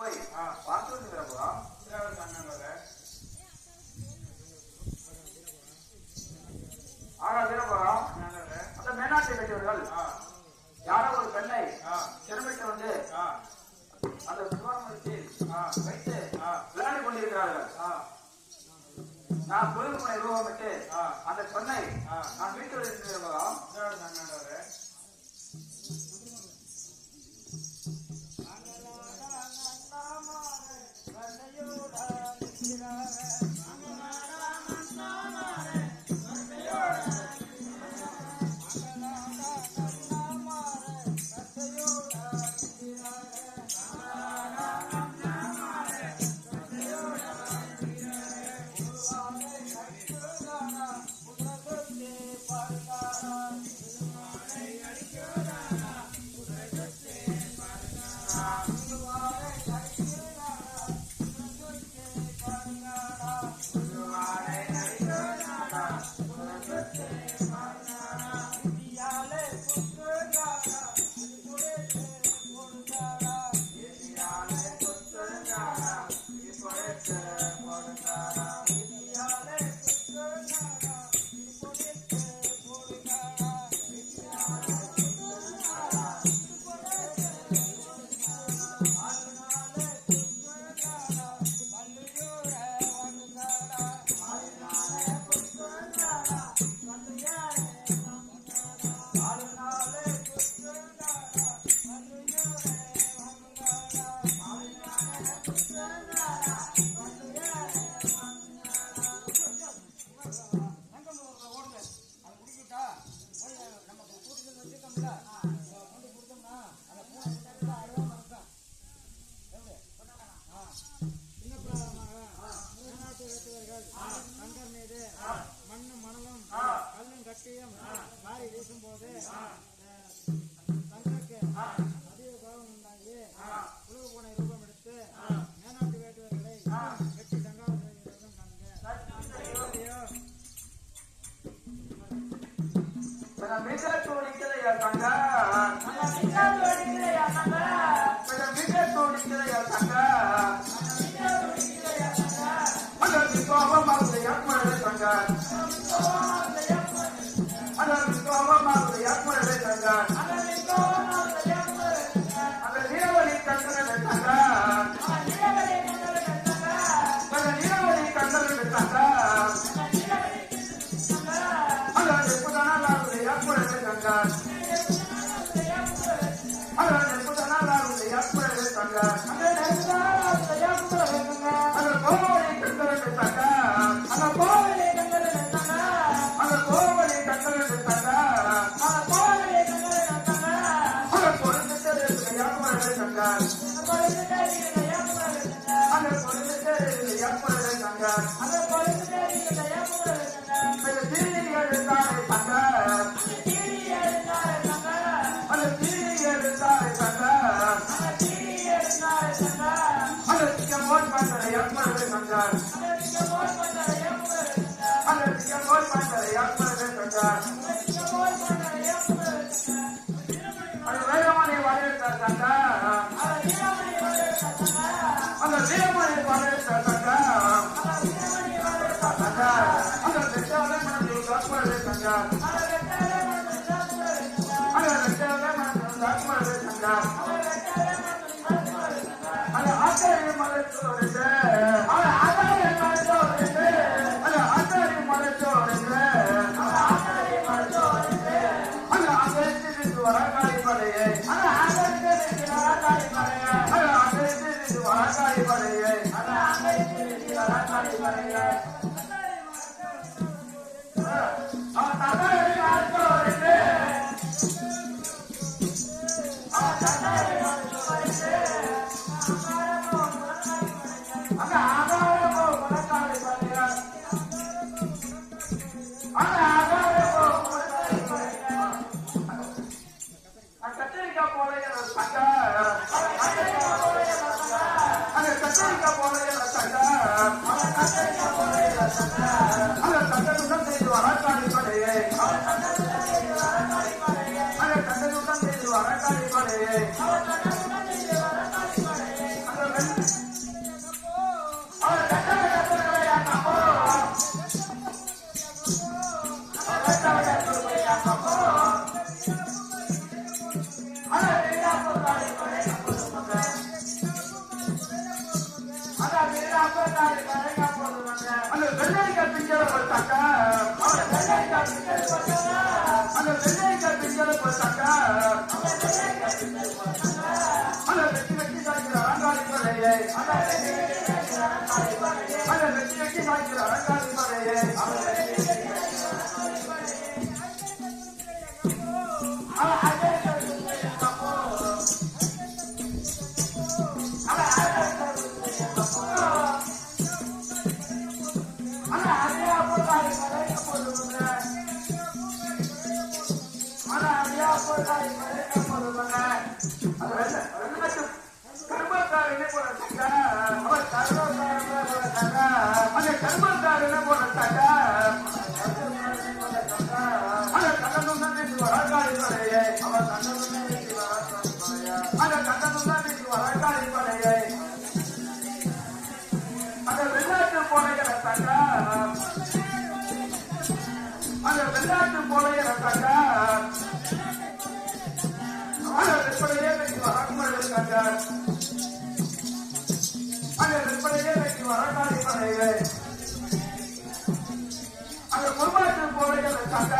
போய் பார்த்து வந்து விரும்புகிறோம். ஆனா விரும்புகிறோம் அந்த மேனாட்டை பெற்றவர்கள் யாரோ ஒரு பெண்ணை சிரமிட்டு வந்து அந்த சிவாமத்தில் வைத்து விளையாடி கொண்டிருக்கிறார்கள். நான் பொழுதுமுனை ரூபமிட்டு அந்த பெண்ணை நான் வீட்டில் இருந்து விரும்புகிறோம். அந்த அந்த வெள்ளைக்காய் பிஞ்சல போட்டாக்க அந்த வெள்ளைக்காய் பிஞ்சல போட்டாக்க அந்த வெட்டி வெட்டி சாய்க்கிற அலங்காரி படையே அந்த வெட்டி வெட்டி சாய்க்கிற அலங்காரி படையே வெள்ளாட்டு போலைய விற்பனையே வரக்கூடாது அந்த விற்பனையே வரக்காடி படையே அந்த குருமாட்டு போலைய வச்சாங்க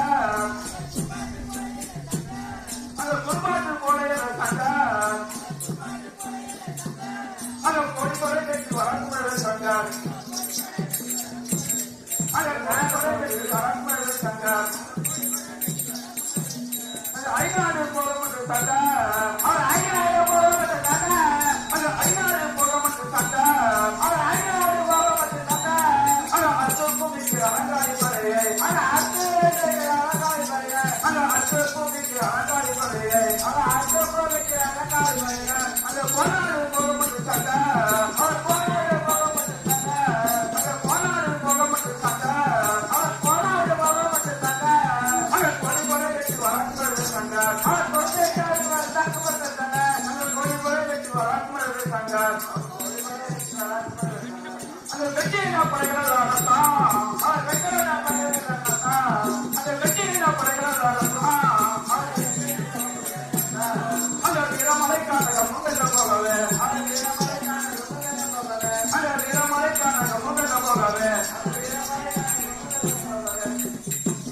அந்த குருமாட்டு போலைய வச்சாங்க அந்த பொடி கொலை கட்டி வரக்கூடாது வச்சாங்க அந்த கொலை கட்டி வரக்கூடாது வச்சாங்க ஐநாடு போக மட்டும் சட்டா அவர் ஐநாடு போக மட்டும் சட்டா அந்த ஐநாடு போக மட்டும் சட்டா அவர் ஐநாடு போக மட்டும் சட்டா அந்த அசுக்கும் இருக்கிற அலங்காரி படையை அந்த அலங்காரி படையை அந்த அசுக்கும் இருக்கிற அலங்காரி படையை அந்த அசுக்கும் இருக்கிற அலங்காரி படையை அந்த பொன்னாடு போக மட்டும் சட்டா அவர் பொன்னாடு போக மட்டும் சட்டா அந்த பொன்னாடு போக மட்டும் சட்டா அவர் பொன்னாடு போக மட்டும் சட்டா அந்த கொடி கொலை வெட்டி வரக்கூடாது அந்த வெற்றியினா படைகள் அந்த வெற்றியினா படைகள் அந்த வீரமலைக்கான முகல போகவே அந்த வீரமலைக்கான முகல போகவே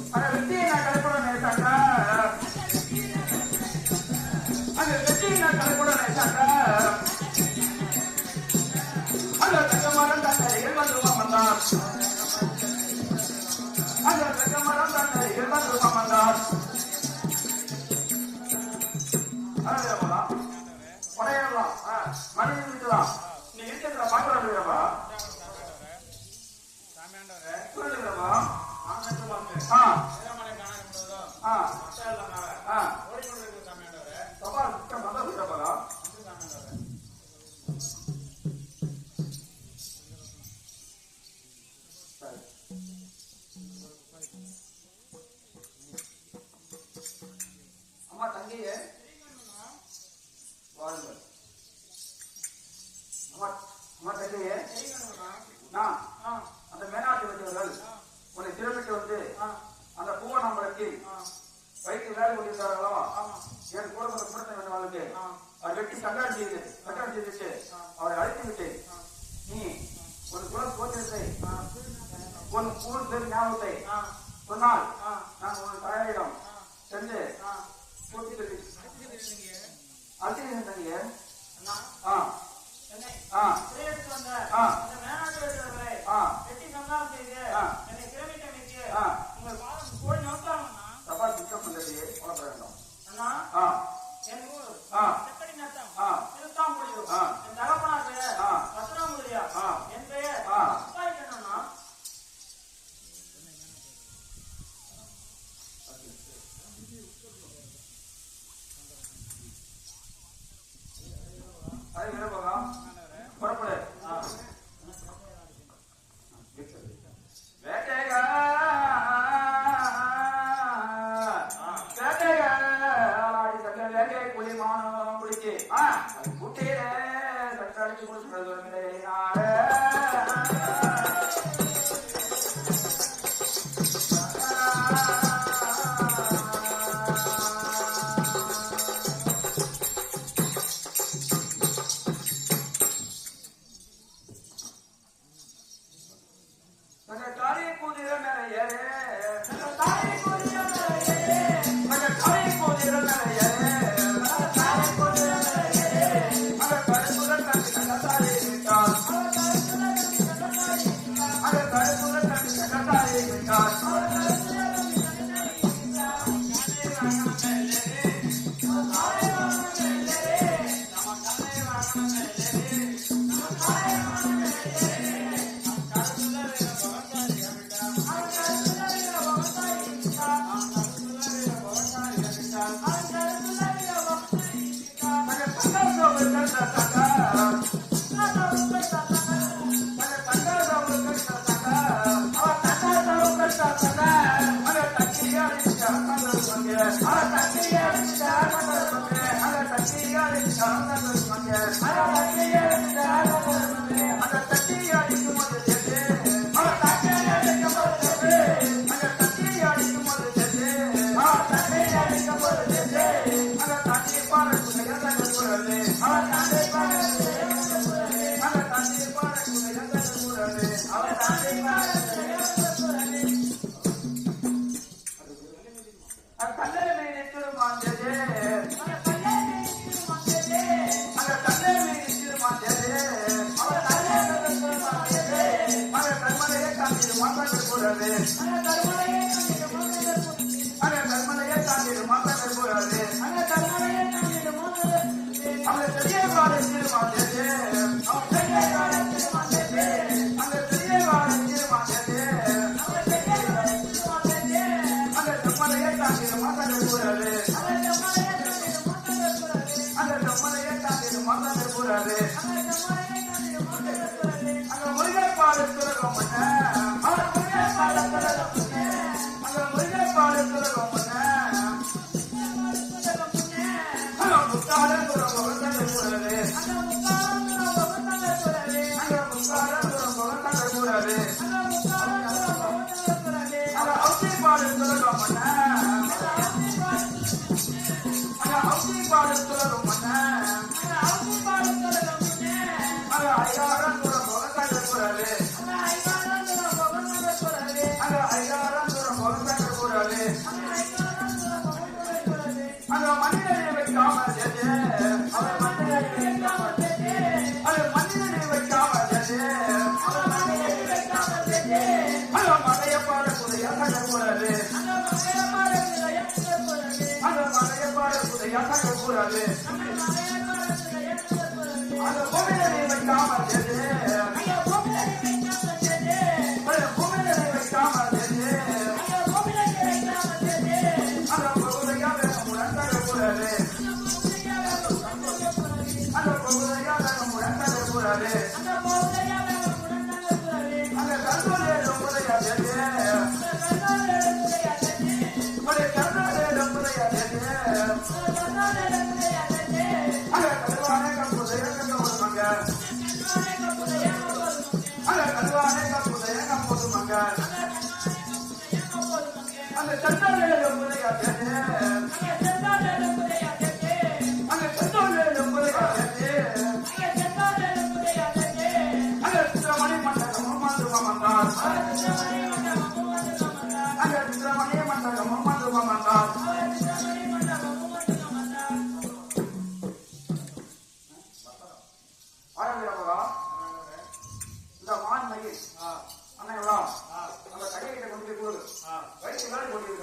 அந்த வெற்றியினா கலைப்பட நினைத்தாங்க அந்த வெற்றியினா கலைப்பட நினைத்தாங்க அந்த தங்கமரம் தந்தையில் வந்து வந்தார் அந்த தங்கமரம் தந்தையில் வந்து வந்தார் உடையலாம் மனித வீட்டுலாம் நீ இருக்கிற பாக்குறா புரியுதுமா அம்மா தங்கியே வாருங்கள் அம்மா தங்கியே நான் அந்த மேனாட்டு வந்தவர்கள் உன்னை திரும்பிட்டு வந்து அந்த பூவனம்பலத்தில் வயிற்று வேலை கொண்டிருந்தார்களோ என் கூட பிரச்சனை வேண்டவாளுக்கு அவர் வெட்டி கண்டாடி செய்துட்டு அவரை அழைத்து விட்டு நீ ஒரு குல கோத்திரத்தை உன் ஊர் பேர் ஞாபகத்தை சொன்னால் நான் உன் தாயாரிடம் சென்று அழைத்து தங்கிய சபா திட்டம் பண்ணது வளர்க்க வேண்டும் என் பெயர் புறப்படு வயிற்று மேலே போட்டு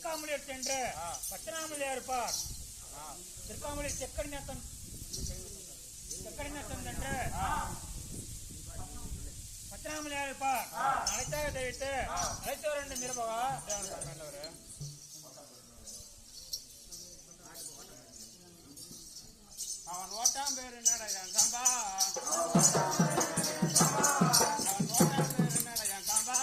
திருக்காமலியர் சென்று பச்சனாமலியா இருப்பார். திருக்காமலியர் செக்கடிநாத்தன் சென்று பச்சனாமலியா இருப்பார். அழைத்தாக தெரிவித்து அழைத்தவர் என்று நிரூபகா அவன் ஓட்டாம் பேர் என்னடா என் சம்பா, அவன் ஓட்டாம் பேர் என்னடா என் சம்பா,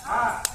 ஆ